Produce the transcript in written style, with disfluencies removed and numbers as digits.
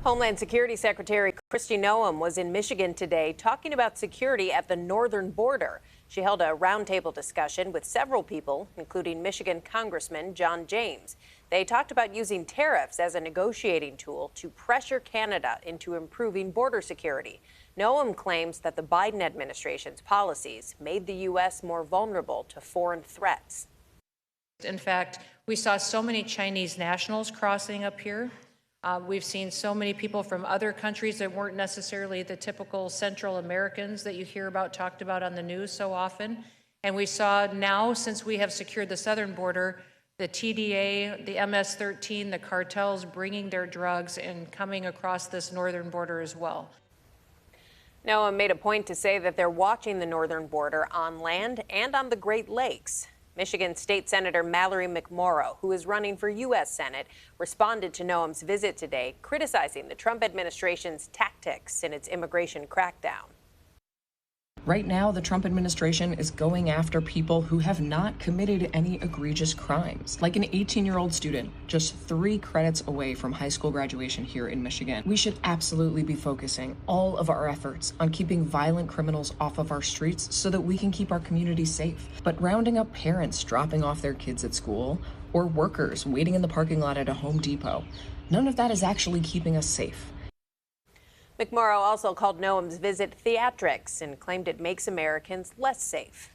Homeland Security Secretary Kristi Noem was in Michigan today talking about security at the northern border. She held a roundtable discussion with several people, including Michigan Congressman John James. They talked about using tariffs as a negotiating tool to pressure Canada into improving border security. Noem claims that the Biden administration's policies made the U.S. more vulnerable to foreign threats. In fact, we saw so many Chinese nationals crossing up here. We've seen so many people from other countries that weren't necessarily the typical Central Americans that you hear about, talked about on the news so often. And we saw now, since we have secured the southern border, the TDA, the MS-13, the cartels bringing their drugs and coming across this northern border as well. Noem made a point to say that they're watching the northern border on land and on the Great Lakes. Michigan State Senator Mallory McMorrow, who is running for U.S. Senate, responded to Noem's visit today, criticizing the Trump administration's tactics in its immigration crackdown. Right now, the Trump administration is going after people who have not committed any egregious crimes. Like an 18-year-old student, just 3 credits away from high school graduation here in Michigan. We should absolutely be focusing all of our efforts on keeping violent criminals off of our streets so that we can keep our communities safe. But rounding up parents dropping off their kids at school or workers waiting in the parking lot at a Home Depot, none of that is actually keeping us safe. McMorrow also called Noem's visit theatrics and claimed it makes Americans less safe.